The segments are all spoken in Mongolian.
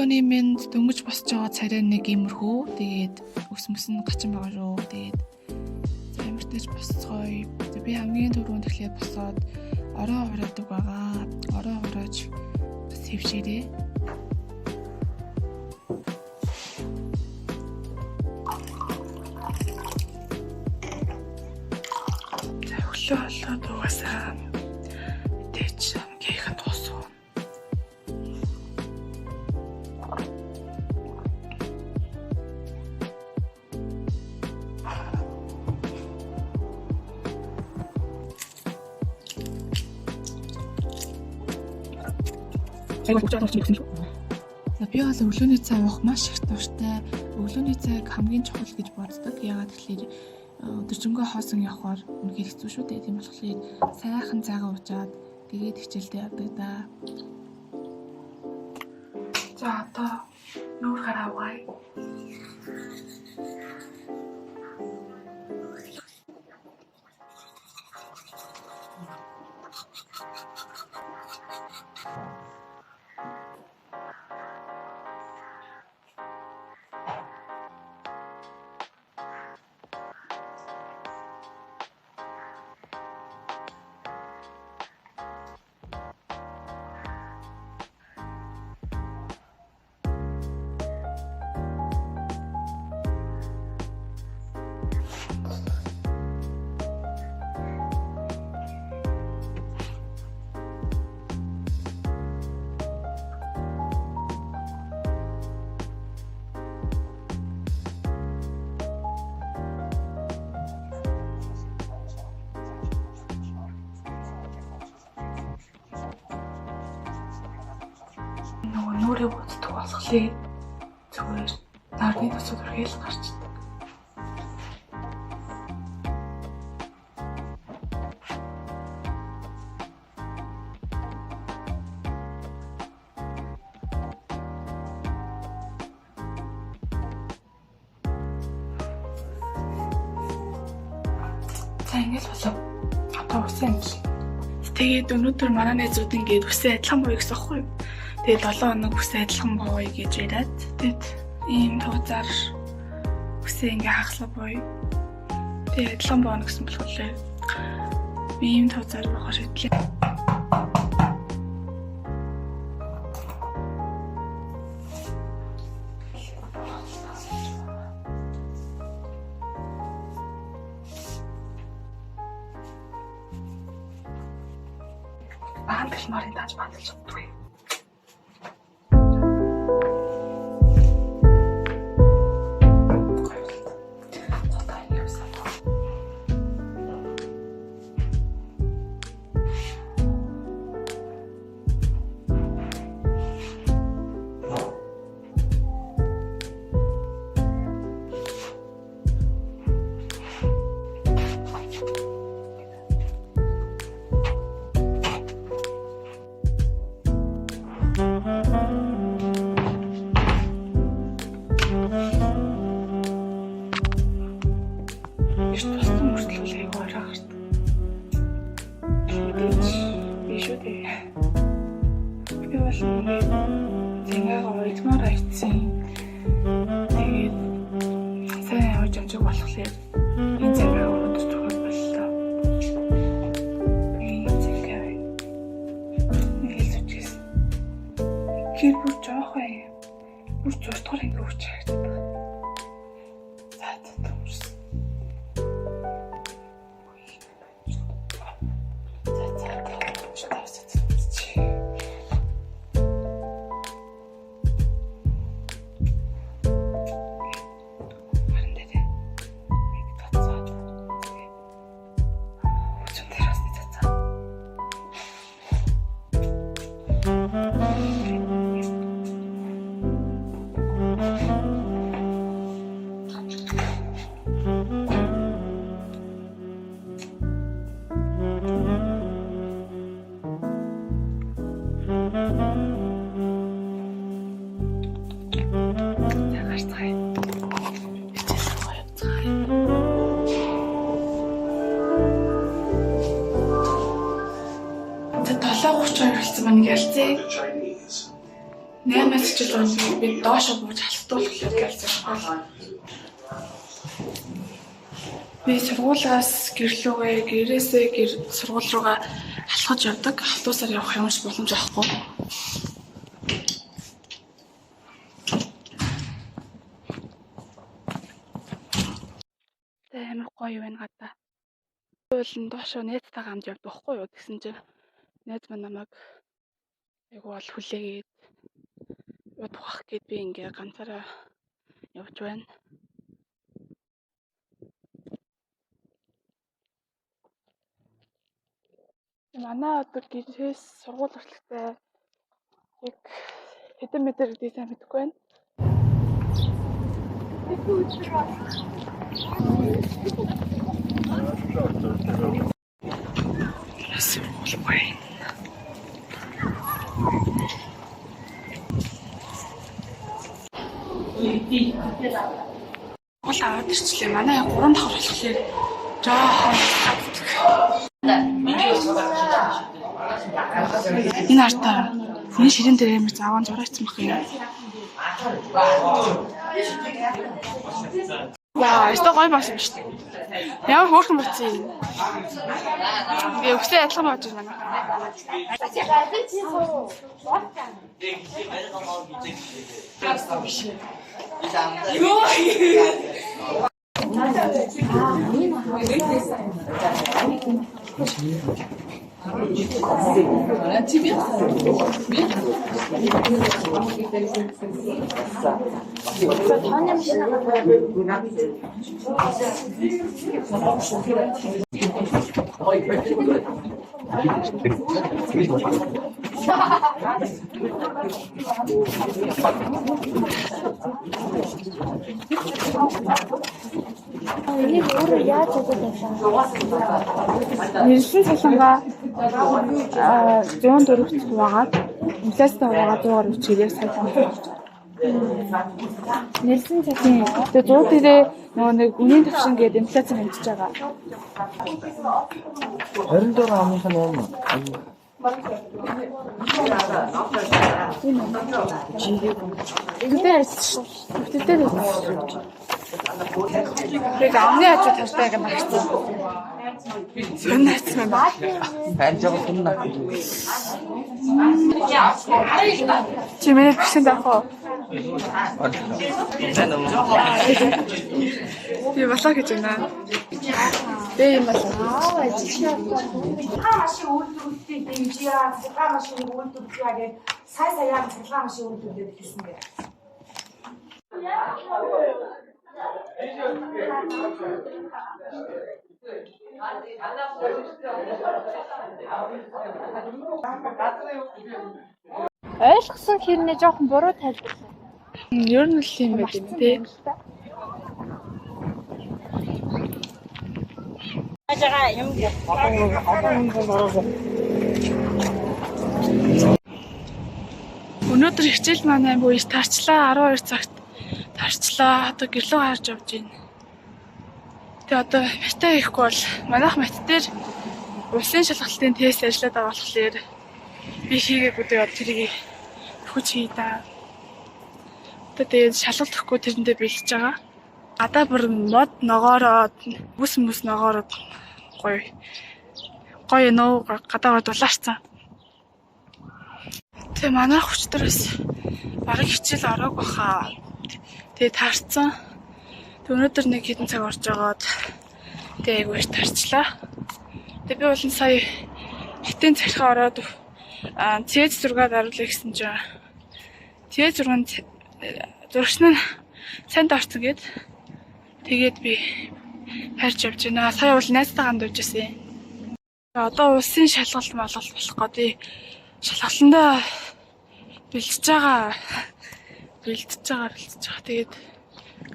өглөөний мэнд дөнгөж босч байгаа царай нэг иймэрхүү. Тэгээд өс мөс нь гачин байгаа шүү. Тэгээд амиртаж босцгоё. Би хамгийн түрүүнд эхлээд босоод ороо ороодаг байгаа. Ороо ороож бас хэвшээрээ. За өглөө болоод угаасаа тэч амгийнхан тусуу. Би бол өглөөний цай уух маш их дуртай. Өглөөний цайг хамгийн чухал гэж боддог. Яагаад гэвэл өдөржингөө хоосон явахаар үнэхээр хэцүү шүү дээ. Тийм болохоор сайхан цайгаа уучаад тэгээд хичээлдээ явдаг да. За одоо нүүр гараа угаая. Нүрээ боддог болохлээ. Зүгээр дарны төсөв үргээл гарчдаг. За ингэж болов. Одоо усан амжил. Тэгээд өнөөдөр манай найзууд ингээд үсээ адилхан боё гэсэн аахгүй юу? Тэгээд 7 хоног үсээ адилхан боё гэж яриад тэгээд ийм тууцаар үсээ ингээ хагасла боё. Тэгээд адилхан боё гэсэн болохоор би ийм тууцаар боохоор шийдлээ. Баан бэлмарын тааж бааталж чаддгүй. Зингаа ойлмоор айцсан. Тэгээд сайн явж амжиг болохоор энэ зингаа өрөөд төгөл боллоо. Энэ зингаа хэлсэж. Гэр бүр жоох бай. Бүр зурдгаар ингэ өгч харагддаг. За томс. Манай ялцээ. 8 жил өмнө би доошо бууж халтуулахлаа гэж байна. Би сургуулиас гэрлүүгээ гэрээсээ сургууль руугаа алхаж явдаг. Автобусаар явах юм шиг боломж авахгүй. Амар гоё байна гадаа. Тэгвэл доошо найзтайгаа хамт явдаг байхгүй юу гэсэн чинь найз маань намайг айгу бол хүлээгээд удах гээд би ингээ ганцаараа явж байна. Манай одоо гэрээс сургууль хүртэлтэй яг хэдэн метр гэдгийг сайн мэдэхгүй байна. Сургууль байна. Гол аваад ирчлээ. Манай 3 давхар болохоор жоохон энэ артаа энэ ширэн дээр ямар заван зурагцсан баг юм. Яа, өстө гоё болсон шүү дээ. Ямар хөөрхөн болсон юм. Ингээ өксөө адилхан болж байна. Энийг өөрөө яаж хийдэг вэ? Нэрсэн цалангаа 104 хуваагаад инфляцтай хуваагаад 100-аар үчирээ сая. Нэрсэн цалин. Тэгээ 100 дээрээ нөгөө нэг үнийн төвшин гэдэг инфляц хэмжиж байгаа. 20 доллар амынх нь юм. Тэгтээ ярьсан шүү. Тэгтээ тэгээд амны хажуу тавтай гэх магцсан. Сонирхсан байна. Хайж байгаа хүн наа. Чи миний бишэнд авах уу? Би болоо гэж байна. Бэ юм болоо. Цахилгаан машин үйлдвэрлэлтийг дэмжиж, цахилгаан машин үйлдвэрлэе гэж сая-саяар цахилгаан машин үйлдвэрлэлд хэлсэн бэ. Ойлгосон хэрнээ жоохон буруу тайлбарлаа. Ер нь л юм байт юм тий. Өнөөдөр хичээл маань буюу тарчлаа 12 цагт тарчлаа. Одоо гэрлөө харж явж байна. Тэгээ одоо математик хийхгүй бол манайх математик дээр улсын шалгалтын тест ажиллаад байгаа болохоор би хийгээгүй тэгээд тэрийг хүч хий да. Одоо тэгээд шалгалт өгөхгүй тэрэндээ бэлдэж байгаа. Гадаа бүр мод ногоороод бүс ногоороод гоё нөө гадаа дулаарцсан. Тэгээ манай хүчтэрэс бараг хичээл ороог баха. Тэгээ таарцсан. Өнөөдөр нэг хэдэн цаг орж агаад тэгээ айгууш тарчлаа. Тэгээ би бол сая хитэн цархаа ороод CS6-ад оруулах гэсэн чинь CS6-нд зуршин нь сайн дорцсон гээд тэгээд би харж явж байна. Сая бол найзтайгаа хамт явж байсан. Одоо улсын шалгалт болох гэдэг шалгалтандаа бэлдэж байгаа. Тэгээд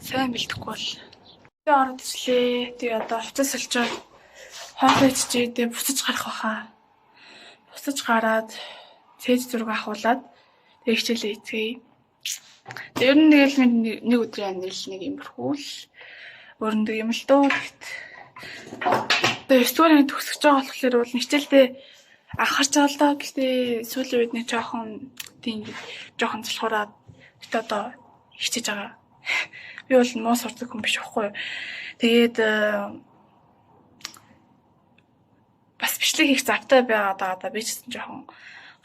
сайн бэлдэхгүй бол. Тэгээ ороод ирлээ. Тэгээ одоо хуцас олчоод хоолой идчихээ. Тэгээ буцаж гарах баха. Буцаж гараад CS6 ахуулаад тэгээ хичээлээ эцгээе. Тэгээ ер нь нэг өдрийн амьдрал нэг юмрхүү л өрнөдөг юм л дөө. Одоо 9 дугаар анги төгсөж байгаа болохоор бол хичээлдээ Анхаарч байгаа л доо. Гэхдээ сүүлийн үед нэг жоохон залхуураад гэтээ одоо хичээж байгаа. Би бол муу сурдаг хүн биш байхгүй юу. Тэгээд бас бичлэг хийх завтай байгаад байгаа би ч гэсэн жоохон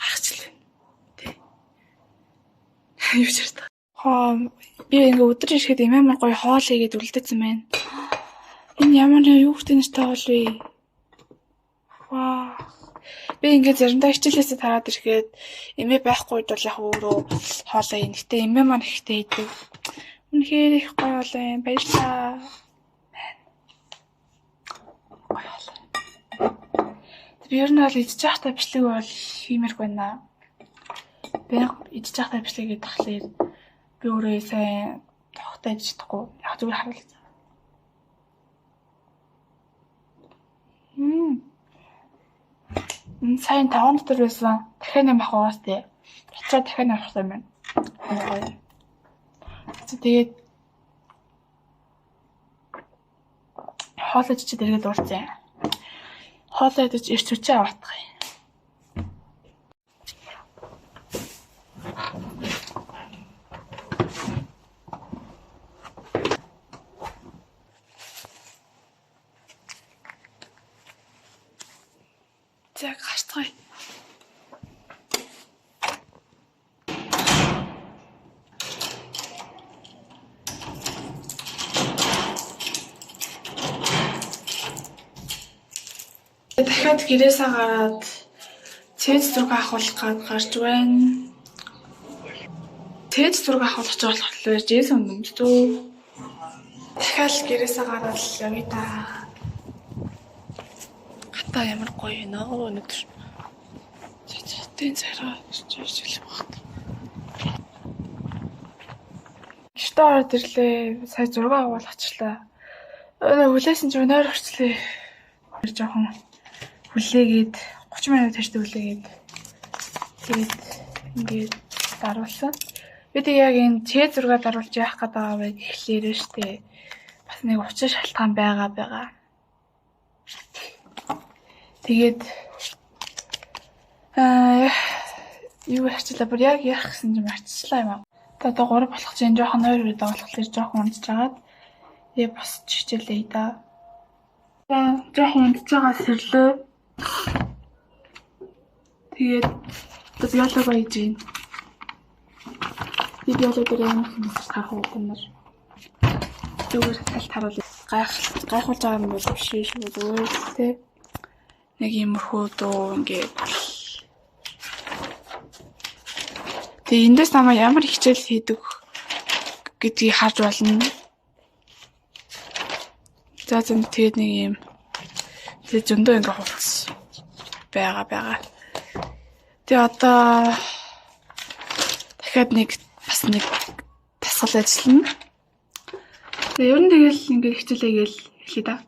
гарахчлаа. Тий. Юу ч ярьдаг. Би ингээ өдөр ирэхэд ямар гоё хоол хийгээд үлдээсэн байна. Энэ ямар юу гэдэг нэртэй хоол вэ? Ваа. Би ингээ заримдаа хичээлээсээ тараад ирэхэд эмээ байхгүй үед бол яг өөрөө хоолоо ийн. Гэтэ эмээ маань ихтэй идэг. Үнэхээр их гоё хоол юм. Баярлалаа. Гоё хоол. Би ер нь бол идчих байхдаа бичлэг бол хиймэрх байна. Би идчих байхдаа бичлэг хийх тахлаар би өөрөө сайн тогтоож чадахгүй. Яг зүгээр харуулж. Сайн 5 дотор байсан. Дахиад юм ахаас тий. Очоод дахиад авах юм байна. Тэгээд хоолойч чи дэргээд уурцсан. Хоолойд ч ирч хүчээ аваадах юм. Яг хаштай. Дахиад гэрээсээ гараад цэц зураг авах гээд гарч байна. Цэц зураг авах гэж болохоор Джейсон өмсдөө. Дахиад гэрээсээ гараад явъя та. Гата ямар гоё нөө өнөдөр. Цэцтэй цараа ирж багт. Гэртээ ороод ирлээ. Сая зураг авуулгачлаа. Хүлээсэн чи өнөр орчлээ. Жоохон хүлээгээд 30 минут тааштай хүлээгээд тэгээд ингээд даруулсан. Бид яг энэ C6 даруулж яах гээд байгаа вэ гэхлээрээ штэ. Бас нэг учир шалтгаан байгаа. Тэгээд юу ярьчлаа бүр яг яах гэсэн юм арчслаа юм аа. Одоо 3 болох чинь жоохон нойр үед болохоор жоохон унтж агаад бас чичээлээ да. Жоохон унтж байгаа сэрлээ. Тэгээд одоо биолог байж гин. Би биолог дээр ямар хүмүүс харах уу. Зүгээр талт харуул гайхуулж байгаа юм бол биш шүү зүгээр тий. Нэг юмрхүү дөө ингээд. Тэгээ эндээс намайг ямар хичээл хийдэг гэдгийг харж болно. За тэгээд нэг юм тэг зөндөө ингээ хувцс байгаа. Тэгээ одоо дахиад бас нэг тасгал ажиллана. Тэгээ ер нь тэгэл ингээ хичээлээгээл хэлье да.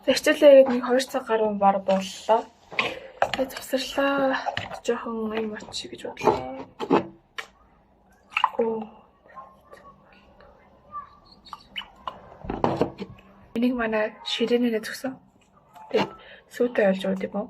Хичээлээд нэг 2 цаг гаруй баг боллоо. Тэгээд завсарлаа. Жохон юм очи гэж бодлоо. Энийг манай ширээнээ зүгсэн. Тэгээд сүйтэй болж ууд юм уу?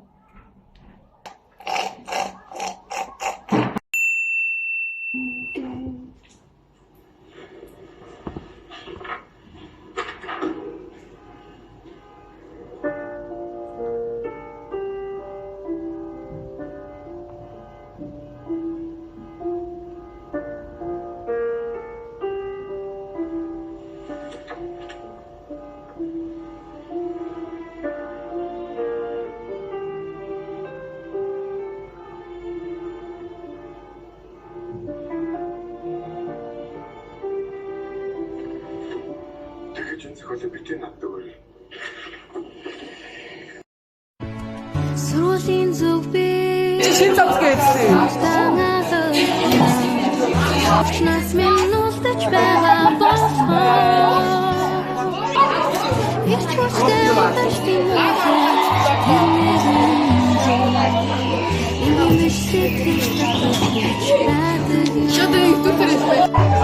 Зохиолыг битгий надад өгөөе. Сүрлийн зүг би Шин цацгээдсэн. Нас минутаж байгаа босхоо. Ирч хүчтэй уташ тийм үү. сэтгэл Шатаа их дүр төрөж байна.